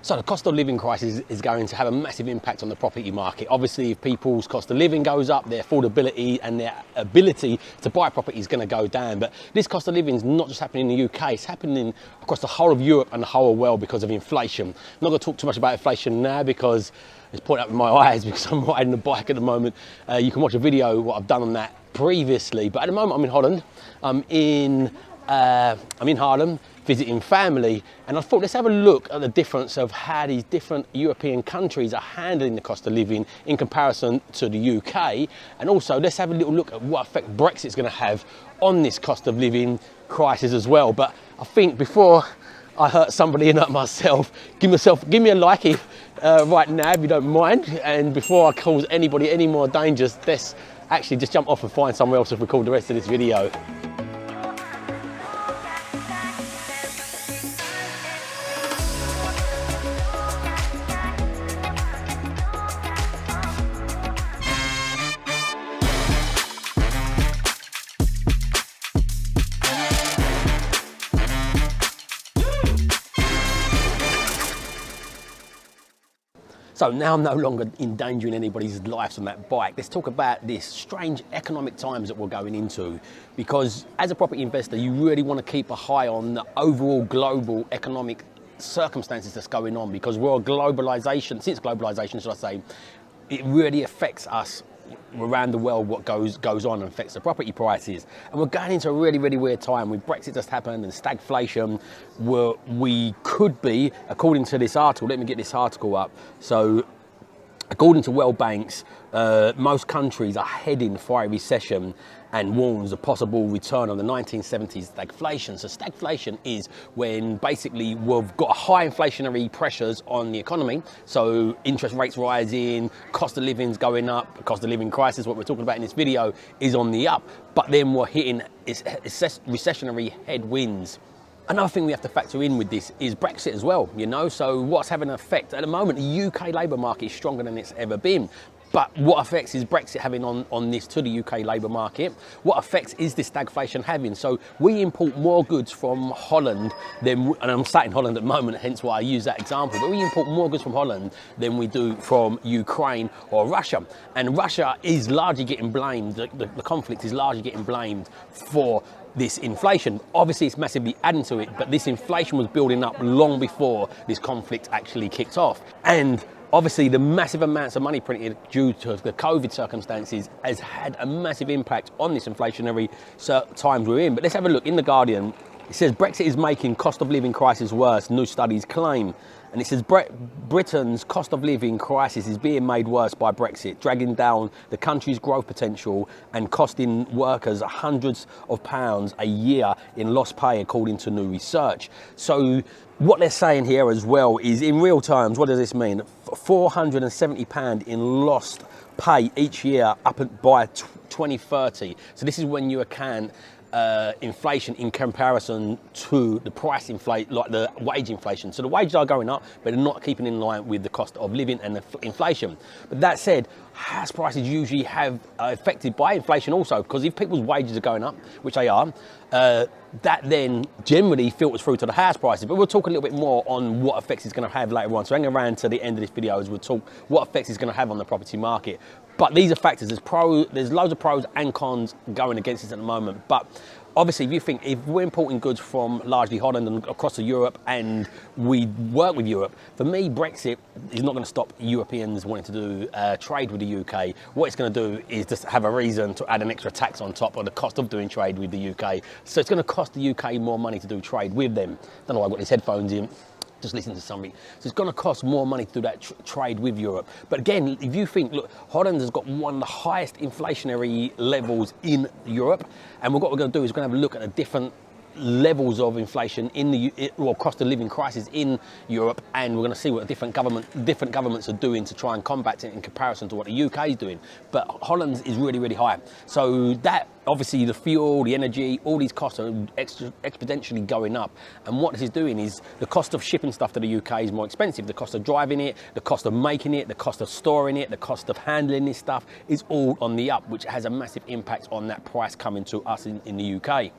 So the cost of living crisis is going to have a massive impact on the property market. Obviously, if people's cost of living goes up, their affordability and their ability to buy property is going to go down. But this cost of living is not just happening in the UK, it's happening across the whole of Europe and the whole of the world because of inflation. I'm not going to talk too much about inflation now because it's pointing up in my eyes because I'm riding a bike at the moment. You can watch a video, what I've done on that previously. But at the moment, I'm in Holland. I'm in Haarlem, visiting family, and I thought let's have a look at the difference of how these different European countries are handling the cost of living in comparison to the UK, and also let's have a little look at what effect Brexit is going to have on this cost of living crisis as well. But I think before I hurt somebody and hurt myself, give me a like right now if you don't mind, and before I cause anybody any more dangers, let's actually just jump off and find somewhere else to record the rest of this video. So now I'm no longer endangering anybody's lives on that bike. Let's talk about this strange economic times that we're going into, because as a property investor, you really want to keep a eye on the overall global economic circumstances that's going on, because since globalization, should I say, it really affects us around the world. What goes on and affects the property prices, and we're going into a really weird time with Brexit just happened and stagflation, where we could be, according to this article, let me get this article up. So according to World Banks, most countries are heading for a recession and warns a possible return of the 1970s stagflation. So stagflation is when basically we've got high inflationary pressures on the economy. So interest rates rising, cost of living's going up, cost of living crisis, what we're talking about in this video, is on the up. But then we're hitting recessionary headwinds. Another thing we have to factor in with this is Brexit as well, you know, so what's having an effect? At the moment, the UK labour market is stronger than it's ever been. But what effects is Brexit having on this to the UK labour market? What effects is this stagflation having? So we import more goods from Holland and I'm sat in Holland at the moment, hence why I use that example, but we import more goods from Holland than we do from Ukraine or Russia. And Russia is largely getting blamed, the conflict is largely getting blamed for this inflation. Obviously it's massively adding to it, but this inflation was building up long before this conflict actually kicked off. And obviously the massive amounts of money printed due to the COVID circumstances has had a massive impact on this inflationary times we're in. But let's have a look in The Guardian. It says Brexit is making cost of living crisis worse, new studies claim. And it says Britain's cost of living crisis is being made worse by Brexit, dragging down the country's growth potential and costing workers hundreds of pounds a year in lost pay, according to new research. So what they're saying here as well is, in real terms, what does this mean? £470 in lost pay each year up by 2030. So this is when you account inflation in comparison to the price inflation, like the wage inflation. So the wages are going up, but they're not keeping in line with the cost of living and the inflation. But that said, house prices usually have affected by inflation also, because if people's wages are going up, which they are, that then generally filters through to the house prices. But we'll talk a little bit more on what effects it's going to have later on. So hang around to the end of this video as we'll talk what effects it's going to have on the property market. But these are factors. There's loads of pros and cons going against this at the moment. But obviously, if we're importing goods from largely Holland and across to Europe, and we work with Europe, for me, Brexit is not going to stop Europeans wanting to do trade with the UK. What it's going to do is just have a reason to add an extra tax on top of the cost of doing trade with the UK. So it's going to cost the UK more money to do trade with them. Don't know why I've got these headphones in. Just listen to something. So it's going to cost more money to do that trade with Europe. But again, if you think, look, Holland has got one of the highest inflationary levels in Europe, and what we're going to do is we're going to have a look at the different levels of inflation cost of living crisis in Europe, and we're going to see what different governments are doing to try and combat it in comparison to what the UK is doing. But Holland is really high. So that obviously the fuel, the energy, all these costs are exponentially going up. And what this is doing is the cost of shipping stuff to the UK is more expensive. The cost of driving it, the cost of making it, the cost of storing it, the cost of handling this stuff is all on the up, which has a massive impact on that price coming to us in the UK.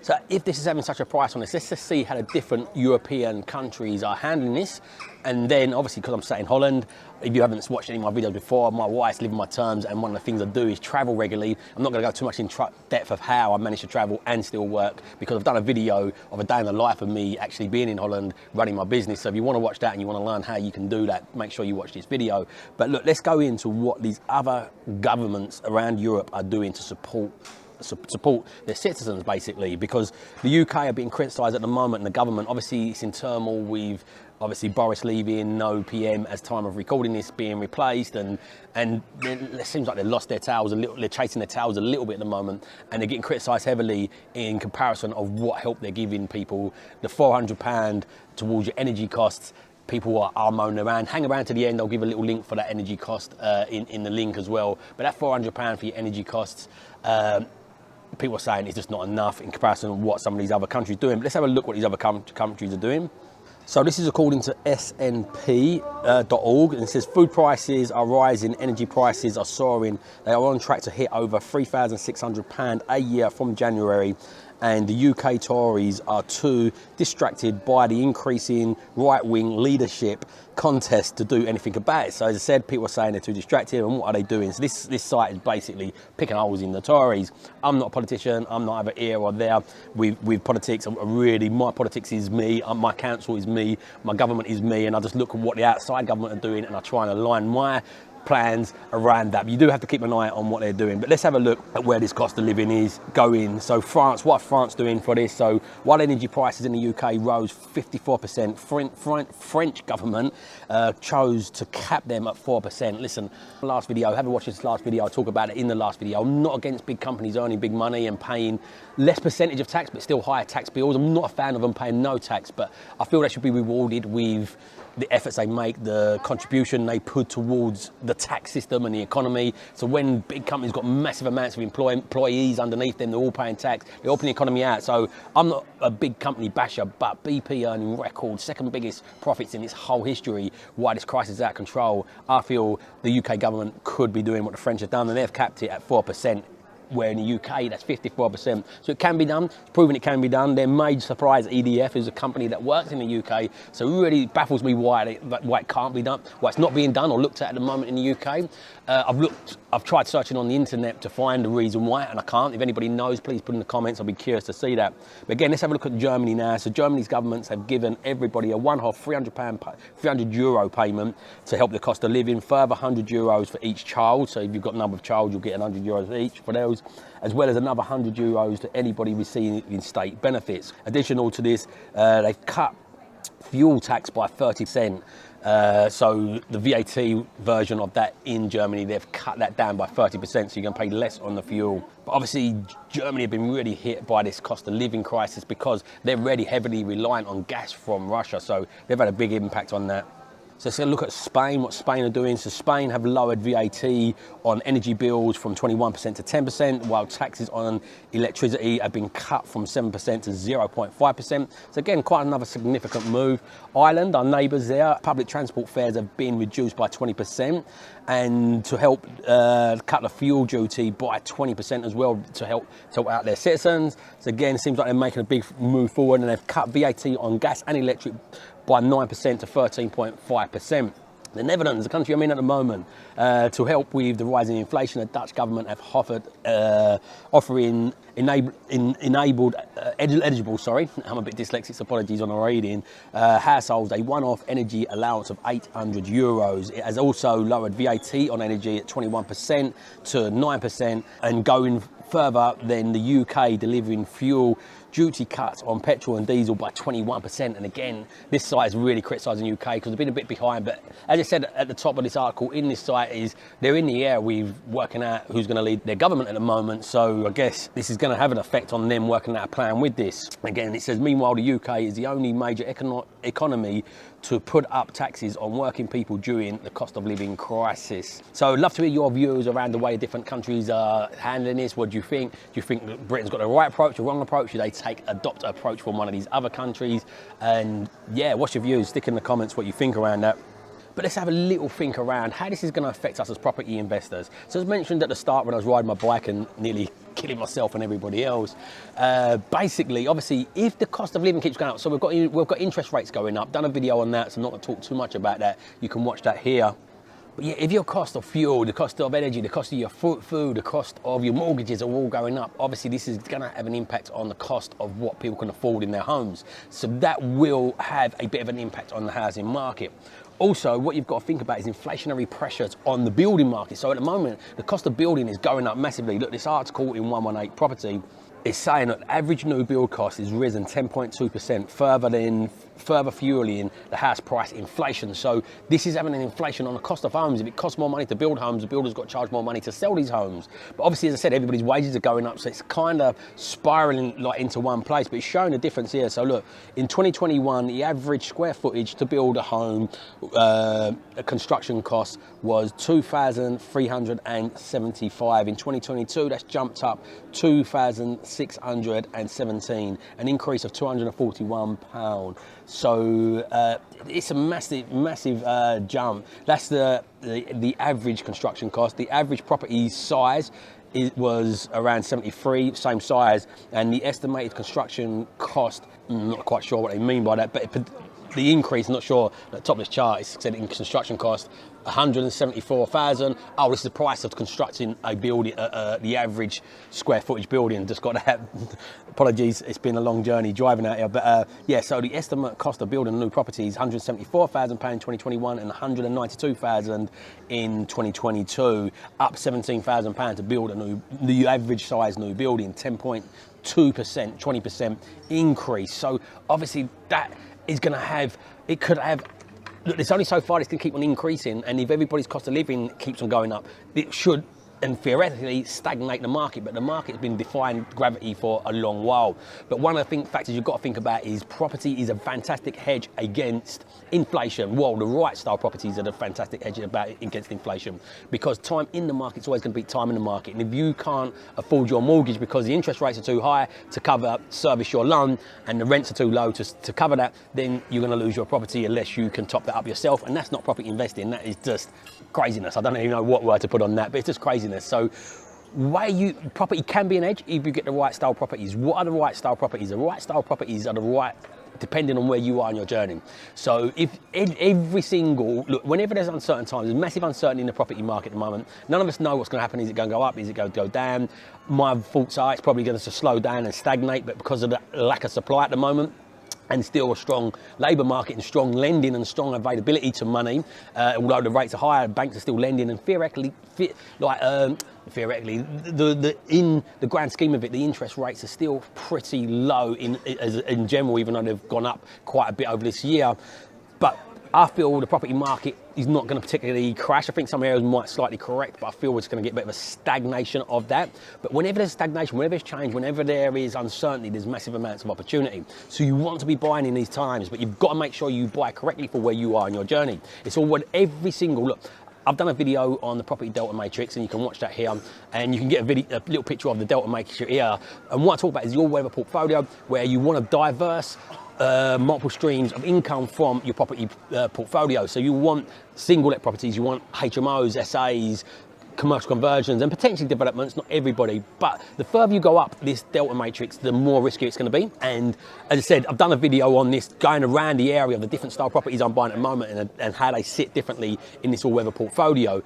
So if this is having such a price on this, let's just see how the different European countries are handling this. And then obviously, because I'm sat in Holland, if you haven't watched any of my videos before, my wife's living my terms, and one of the things I do is travel regularly. I'm not going to go too much in depth of how I manage to travel and still work, because I've done a video of a day in the life of me actually being in Holland, running my business. So if you want to watch that and you want to learn how you can do that, make sure you watch this video. But look, let's go into what these other governments around Europe are doing to support their citizens, basically, because the UK are being criticised at the moment, and the government, obviously it's in turmoil with obviously Boris leaving, no PM as time of recording this being replaced, and it seems like they've lost their tails a little, they're chasing their tails a little bit at the moment, and they're getting criticised heavily in comparison of what help they're giving people. The £400 towards your energy costs, people are moaning around. Hang around to the end, I'll give a little link for that energy cost in the link as well. But that £400 for your energy costs, people are saying it's just not enough in comparison to what some of these other countries are doing. But let's have a look what these other countries are doing. So this is according to snp.org, and it says food prices are rising, energy prices are soaring. They are on track to hit over £3,600 a year from January. And the UK Tories are too distracted by the increasing right-wing leadership contest to do anything about it. So as I said, people are saying they're too distracted, and what are they doing? So this site is basically picking holes in the Tories. I'm not a politician, I'm not either here or there with politics. Really, my politics is me, my council is me, my government is me, and I just look at what the outside government are doing and I try and align my plans around that. But you do have to keep an eye on what they're doing. But let's have a look at where this cost of living is going. So France, what France doing for this? So while energy prices in the UK rose 54%, French government chose to cap them at 4%. Listen, last video, haven't watched this last video, I'll talk about it in the last video. I'm not against big companies earning big money and paying less percentage of tax, but still higher tax bills. I'm not a fan of them paying no tax, but I feel they should be rewarded with the efforts they make, the contribution they put towards the tax system and the economy. So when big companies got massive amounts of employees underneath them, they're all paying tax, they're opening the economy out. So I'm not a big company basher, but BP earning record second biggest profits in its whole history while this crisis is out of control. I feel the UK government could be doing what the French have done, and they've capped it at 4%. Where in the UK, that's 54%. So it can be done, it's proven it can be done. Their major supplier EDF is a company that works in the UK, so it really baffles me why it can't be done, why it's not being done or looked at the moment in the UK. I've tried searching on the internet to find the reason why, and I can't. If anybody knows, please put in the comments, I'll be curious to see that. But again, let's have a look at Germany now. So Germany's governments have given everybody a one-off €300 payment to help the cost of living, further €100 for each child. So if you've got a number of child, you'll get €100 each for those, as well as another €100 to anybody receiving state benefits. Additional to this, they've cut fuel tax by 30%. So the VAT version of that in Germany, they've cut that down by 30%, so you're going to pay less on the fuel. But obviously, Germany have been really hit by this cost of living crisis because they're really heavily reliant on gas from Russia, so they've had a big impact on that. So let's look at Spain, what Spain are doing. So Spain have lowered VAT on energy bills from 21% to 10%, while taxes on electricity have been cut from 7% to 0.5%. So again, quite another significant move. Ireland, our neighbours there, public transport fares have been reduced by 20%, and to help cut the fuel duty by 20% as well to help out their citizens. So again, it seems like they're making a big move forward, and they've cut VAT on gas and electric by 9% to 13.5%. The Netherlands, the country I'm in at the moment, to help with the rising inflation, the Dutch government have offering eligible, I'm a bit dyslexic, so apologies on the reading, households a one-off energy allowance of €800. It has also lowered VAT on energy at 21% to 9%, and going further than the UK, delivering fuel duty cuts on petrol and diesel by 21%. And again, this site is really criticising the UK because they've been a bit behind. But as I said at the top of this article, in this site is they're in the air with working out who's going to lead their government at the moment. So I guess this is going to have an effect on them working out a plan with this. Again, it says, meanwhile, the UK is the only major economy to put up taxes on working people during the cost of living crisis. So I'd love to hear your views around the way different countries are handling this. What do you think? Do you think that Britain's got the right approach or wrong approach? Should they adopt an approach from one of these other countries? And yeah, what's your views? Stick in the comments what you think around that. But let's have a little think around how this is going to affect us as property investors. So as mentioned at the start when I was riding my bike and nearly killing myself and everybody else. Basically, obviously, if the cost of living keeps going up, so we've got interest rates going up. Done a video on that, so I'm not going to talk too much about that. You can watch that here. But yeah, if your cost of fuel, the cost of energy, the cost of your food, the cost of your mortgages are all going up, obviously this is going to have an impact on the cost of what people can afford in their homes. So that will have a bit of an impact on the housing market. Also, what you've got to think about is inflationary pressures on the building market. So at the moment, the cost of building is going up massively. Look, this article in 118 Property is saying that average new build cost has risen 10.2%, further fueling the house price inflation. So this is having an inflation on the cost of homes. If it costs more money to build homes, the builders got to charge more money to sell these homes. But obviously, as I said, everybody's wages are going up, so it's kind of spiraling like into one place. But it's showing a difference here. So look, in 2021, the average square footage to build a home, a construction cost was 2,375. In 2022, that's jumped up 2,617, an increase of £241. So it's a massive jump. That's the average construction cost. The average property size was around 73, same size, and the estimated construction cost, I'm not quite sure what they mean by that, but the increase, I'm not sure, the top of this chart is said in construction cost, 174,000. Oh, this is the price of constructing a building, the average square footage building. Just got that. Apologies, it's been a long journey driving out here. But yeah, so the estimate cost of building a new property is £174,000 in 2021 and £192,000 in 2022. Up £17,000 to build the average size new building, 10.2%, 20% increase. So obviously that is going to have, it could have, look, there's only so far this can keep on increasing, and if everybody's cost of living keeps on going up, it should, and theoretically, stagnate the market, but the market has been defying gravity for a long while. But one of the factors you've got to think about is property is a fantastic hedge against inflation. Well, the right style properties are the fantastic hedge against inflation, because time in the market is always going to beat time in the market. And if you can't afford your mortgage because the interest rates are too high to service your loan, and the rents are too low to cover that, then you're going to lose your property unless you can top that up yourself. And that's not property investing. That is just craziness. I don't even know what word to put on that, but it's just craziness. So property can be an edge if you get the right style properties. What are the right style properties? The right style properties are the right, depending on where you are on your journey. So if look, whenever there's uncertain times, there's massive uncertainty in the property market at the moment. None of us know what's going to happen. Is it going to go up? Is it going to go down? My thoughts are it's probably going to slow down and stagnate, but because of the lack of supply at the moment, and still a strong labour market and strong lending and strong availability to money, although the rates are higher, banks are still lending, and theoretically, in the grand scheme of it, the interest rates are still pretty low in general, even though they've gone up quite a bit over this year. But I feel the property market is not going to particularly crash. I think some areas might slightly correct, but I feel it's going to get a bit of a stagnation of that. But whenever there's stagnation, whenever there's change, whenever there is uncertainty, there's massive amounts of opportunity. So you want to be buying in these times, but you've got to make sure you buy correctly for where you are in your journey. It's all what look, I've done a video on the property delta matrix, and you can watch that here, and you can get a little picture of the delta matrix here. And what I talk about is your weather portfolio, where you want a diverse multiple streams of income from your property portfolio. So you want single let properties, you want HMOs, SAs, commercial conversions, and potentially developments, not everybody. But the further you go up this delta matrix, the more risky it's going to be. And as I said, I've done a video on this, going around the area of the different style properties I'm buying at the moment and how they sit differently in this all-weather portfolio.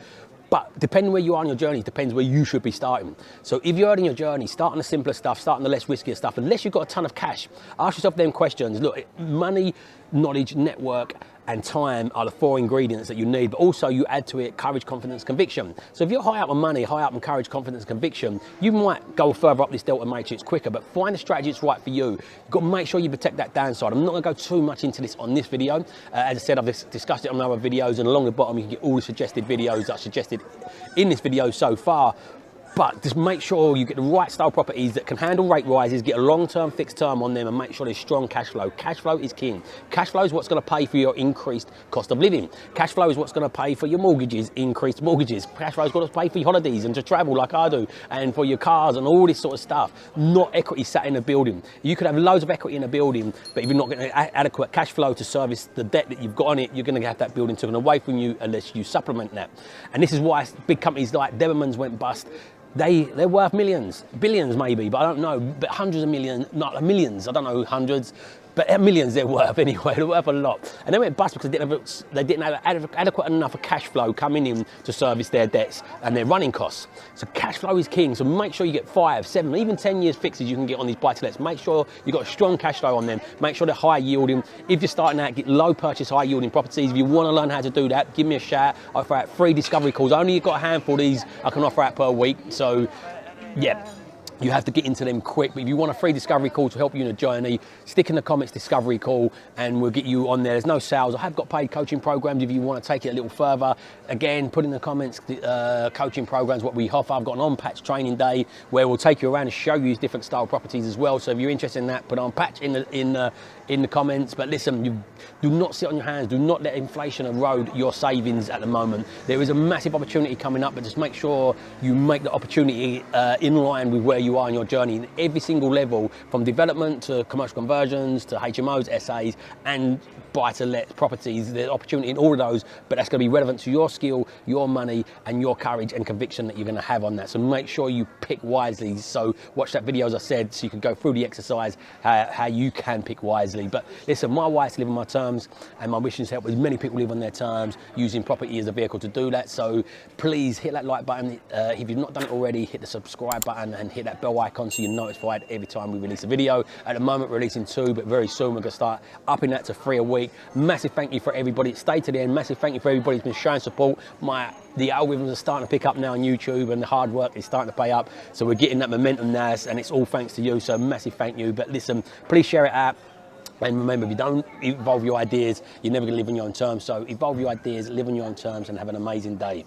But depending where you are on your journey, depends where you should be starting. So if you're on your journey, start on the simpler stuff, start on the less riskier stuff, unless you've got a ton of cash. Ask yourself them questions. Look, money, knowledge, network, and time are the 4 ingredients that you need, but also you add to it courage, confidence, conviction. So if you're high up on money, high up on courage, confidence, conviction, you might go further up this delta matrix quicker, but find a strategy that's right for you. You've got to make sure you protect that downside. I'm not going to go too much into this on this video. As I said, I've discussed it on other videos, and along the bottom you can get all the suggested videos that I suggested in this video so far. But just make sure you get the right style properties that can handle rate rises, get a long-term fixed term on them, and make sure there's strong cash flow. Cash flow is king. Cash flow is what's going to pay for your increased cost of living. Cash flow is what's going to pay for your mortgages, increased mortgages. Cash flow is going to pay for your holidays and to travel like I do, and for your cars and all this sort of stuff. Not equity sat in a building. You could have loads of equity in a building, but if you're not getting adequate cash flow to service the debt that you've got on it, you're going to have that building taken away from you unless you supplement that. And this is why big companies like Deberman's went bust. they're worth millions, billions maybe, but I don't know, but hundreds of millions, not millions, I don't know, hundreds, but millions they're worth anyway, they're worth a lot. And they went bust because they didn't have adequate enough of cash flow coming in to service their debts and their running costs. So cash flow is king, so make sure you get 5, 7, even 10 years fixes you can get on these buy-to-lets. Make sure you've got a strong cash flow on them, make sure they're high yielding. If you're starting out, get low purchase, high yielding properties. If you want to learn how to do that, give me a shout. I offer out free discovery calls. I only got a handful of these I can offer out per week, so yeah. You have to get into them quick, but if you want a free discovery call to help you in a journey, stick in the comments discovery call and we'll get you on there. There's no sales. I have got paid coaching programs if you want to take it a little further. Again, put in the comments coaching programs, what we offer. I've got an on-patch training day where we'll take you around and show you different style properties as well. So if you're interested in that, put on patch in the comments. But listen, you do not sit on your hands. Do not let inflation erode your savings at the moment. There is a massive opportunity coming up, but just make sure you make the opportunity in line with where you are in your journey in every single level, from development to commercial conversions to HMOs, SAs and buy-to-let properties. There's opportunity in all of those, but that's going to be relevant to your skill, your money and your courage and conviction that you're going to have on that. So make sure you pick wisely. So watch that video as I said, so you can go through the exercise how you can pick wisely. But listen, my wife's living my terms and my mission is to help as many people live on their terms, using property as a vehicle to do that. So please hit that like button. If you've not done it already, hit the subscribe button and hit that bell icon so you're notified every time we release a video. At the moment we're releasing 2, but very soon we're going to start upping that to 3 a week. Massive thank you for everybody that stayed to the end. Massive thank you for everybody who's been showing support. The algorithms are starting to pick up now on YouTube and the hard work is starting to pay up. So we're getting that momentum now and it's all thanks to you. So massive thank you. But listen, please share it out. And remember, if you don't evolve your ideas, you're never going to live on your own terms. So evolve your ideas, live on your own terms and have an amazing day.